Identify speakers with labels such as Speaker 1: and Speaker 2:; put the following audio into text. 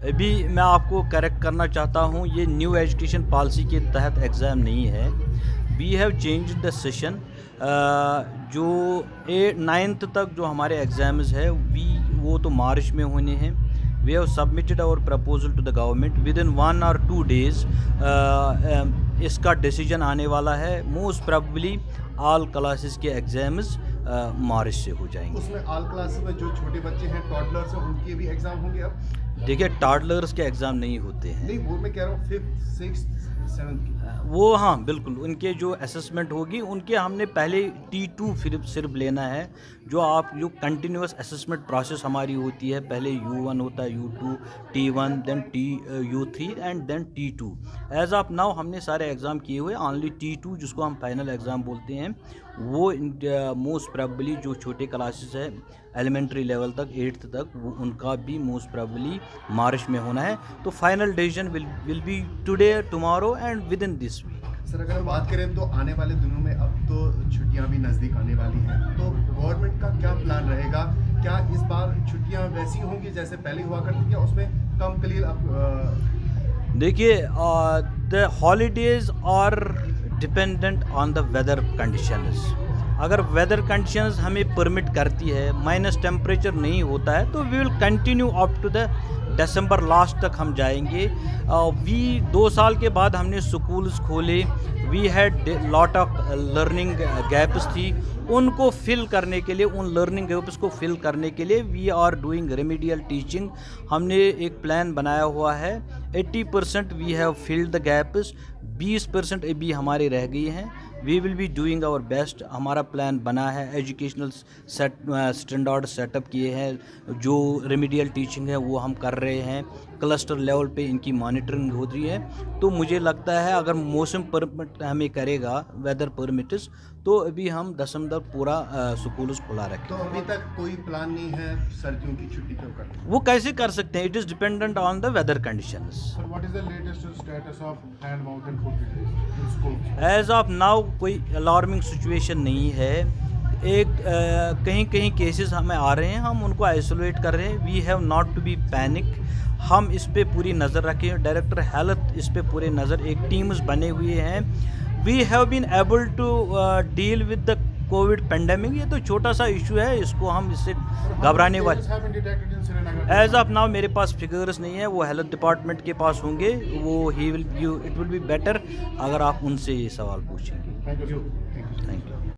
Speaker 1: अभी मैं आपको करेक्ट करना चाहता हूँ, ये न्यू एजुकेशन पॉलिसी के तहत एग्ज़ाम नहीं है। We have change the session. जो 9th तक जो हमारे एग्ज़ाम्स है वो तो मार्च में होने हैं। We have submitted our proposal to the government within 1 और 2 डेज़। इसका डिसीजन आने वाला है। मोस्ट प्रोबेबली ऑल क्लासेस के एग्ज़ाम्स मार्च से हो जाएंगे।
Speaker 2: उसमें ऑल क्लासेस में जो छोटे बच्चे हैं, टॉडलर्स हैं, उनके भी एग्जाम होंगे अब?
Speaker 1: देखिए, टॉडलर्स के एग्ज़ाम नहीं होते हैं।
Speaker 2: नहीं, वो मैं कह रहा हूँ 5th 6th 7th की।
Speaker 1: वो हाँ, बिल्कुल, उनके जो असेसमेंट होगी उनके हमने पहले T2 फिर सिर्फ लेना है। जो कंटिन्यूस असेसमेंट प्रोसेस हमारी होती है, पहले U1 होता है, U2, T1, then U3 and then T2। As of now हमने सारे एग्ज़ाम किए हुए। ओनली T2 जिसको हम फाइनल एग्ज़ाम बोलते हैं, वो मोस्ट प्रोबेबली जो छोटे क्लासेस है एलिमेंट्री लेवल तक 8th तक, वो उनका भी मोस्ट प्रोबेबली मार्च में होना है। तो final decision will be today, tomorrow and within this week.
Speaker 2: Sir, अगर हम बात करें तो आने वाले दिनों में अब तो छुट्टियां भी नज़दीक आने वाली हैं, तो गवर्नमेंट का क्या प्लान रहेगा? क्या इस बार छुट्टियां वैसी होंगी जैसे पहले हुआ करती थी, या उसमें कम कलील अब?
Speaker 1: देखिए, the holidays are dependent on the weather conditions. अगर वेदर कंडीशंस हमें परमिट करती है, माइनस टेम्परेचर नहीं होता है, तो we will continue up to the December last तक हम जाएंगे। 2 साल के बाद हमने स्कूल्स खोले। We had lot of learning gaps थी, उनको फिल करने के लिए, उन लर्निंग गैप्स को फिल करने के लिए we are doing remedial teaching. हमने एक प्लान बनाया हुआ है। 80% we have filled the gaps, 20% अभी हमारे रह गई हैं। We will be doing our best. हमारा प्लान बना है, एजुकेशनल स्टैंडर्ड सेटअप किए हैं, जो रेमेडियल टीचिंग है वो हम कर रहे हैं। क्लस्टर लेवल पे इनकी मॉनिटरिंग हो रही है। तो मुझे लगता है अगर मौसम परमिट हमें करेगा, वेदर परमिट्स, तो अभी हम दिसंबर पूरा स्कूल खुला रखें।
Speaker 2: तो अभी तक कोई प्लान नहीं है सर्दियों की छुट्टी कब करना?
Speaker 1: वो कैसे कर सकते हैं? It is dependent on the weather conditions.
Speaker 3: Sir, what is the latest status of hand mouth and foot disease in schools?
Speaker 1: As of now कोई अलार्मिंग सिचुएशन नहीं है। कहीं कहीं केसेस हमें आ रहे हैं, हम उनको आइसोलेट कर रहे हैं। We have not to be panic. हम इस पे पूरी नज़र रखें। डायरेक्टर हेल्थ इस पे पूरे नज़र, एक टीम्स बने हुए हैं। We have been able to deal with the covid pandemic. ये तो छोटा सा इशू है, इसको हम इससे घबराने वाले।
Speaker 3: Have been detected in Srinagar?
Speaker 1: As of now मेरे पास फिगर्स नहीं है, वो हेल्थ डिपार्टमेंट के पास होंगे। इट विल बी बेटर अगर आप उनसे ये सवाल पूछेंगे।
Speaker 3: Thank you.
Speaker 1: Thank you.